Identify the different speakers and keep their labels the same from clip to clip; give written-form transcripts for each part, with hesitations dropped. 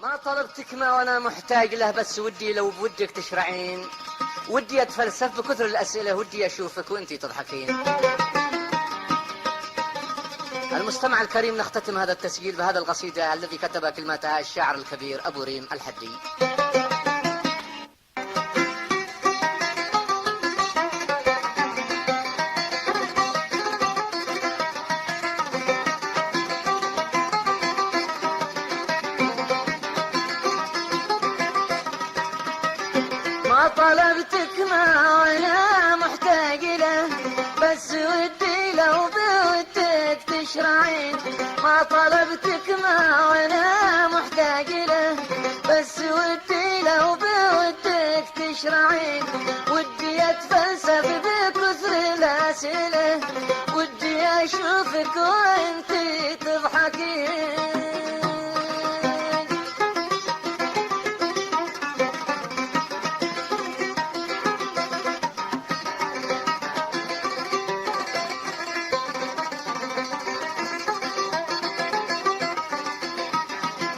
Speaker 1: ما طلبتك ما وانا محتاج له، بس ودي لو بودك تشرعين، ودي اتفلسف بكثر الاسئله، ودي اشوفك وانتي تضحكين. المستمع الكريم، نختتم هذا التسجيل بهذا القصيده الذي كتب كلماتها الشاعر الكبير ابو ريم الحدي. ما طلبتك ما وانا محتاج له، بس ودي لو بودك تشرعين. ما طلبتك ما وانا محتاج له، بس ودي لو بودك تشرعين. ودي اتفلسف بكثر الاسئله، ودي اشوفك وانتي تضحكين.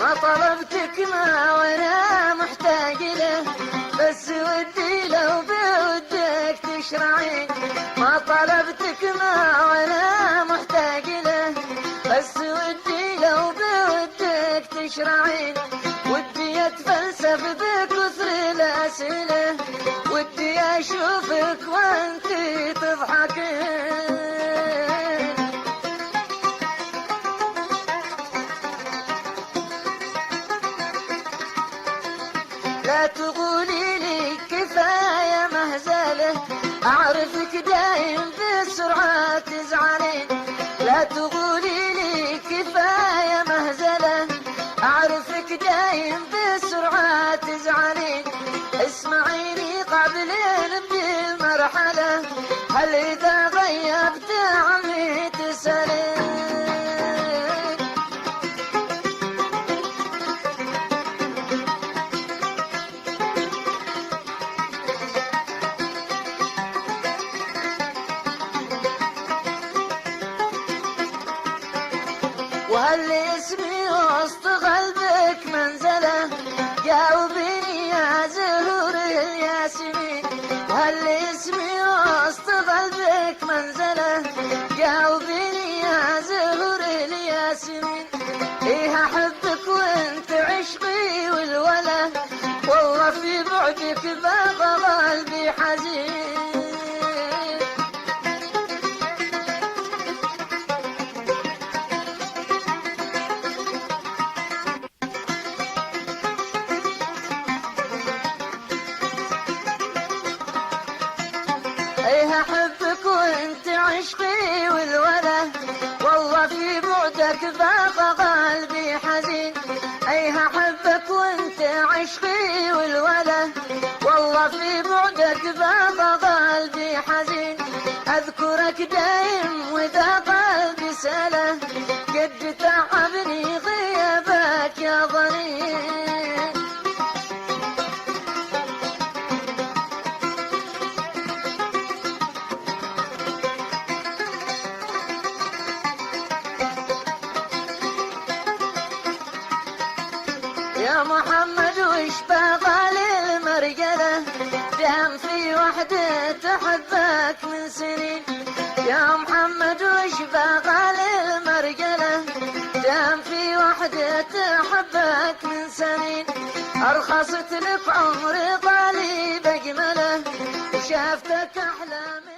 Speaker 1: ما طلبتك ما وانا محتاج له، بس ودي لو بودك تشرعين. ما طلبتك ما وانا محتاج له، بس ودي لو بودك تشرعين. ودي اتفلسف بكثر الاسئله، ودي اشوفك وانتي تضحكين. لا تقولي لي كفاية مهزلة، أعرفك دايم بسرعة تزعلين. لا تقولي لي كفاية مهزلة، أعرفك دايم بسرعة تزعلين. اسمعيني قبل نبدي المرحلة، هل إذا غيبت عني تسألين؟ وهل اسمي وسط قلبك منزلة؟ جاوبيني يا زهور الياسمين. وهل اسمي وسط قلبك منزلة؟ جاوبيني يا زهور الياسمين. ايه احبك وانت عشقي والولا، والله في بعدك بقى قلبي حزين. ايه احبك وانت عشقي والولا، والله في بعدك باقى قلبي حزين. ايه احبك وانت عشقي والولا، والله في بعدك باقى قلبي حزين. اذكرك دايم واذا قلبي سلا، قد تعبني غيابك يا ظنين. يا محمد وش بغى للمرجلة، دام في وحدة تحبك من سنين. يا محمد وش بغى للمرجلة، دام في وحدة تحبك من سنين. أرخصت لك عمري طالي بجمله، وشافتك أحلامي.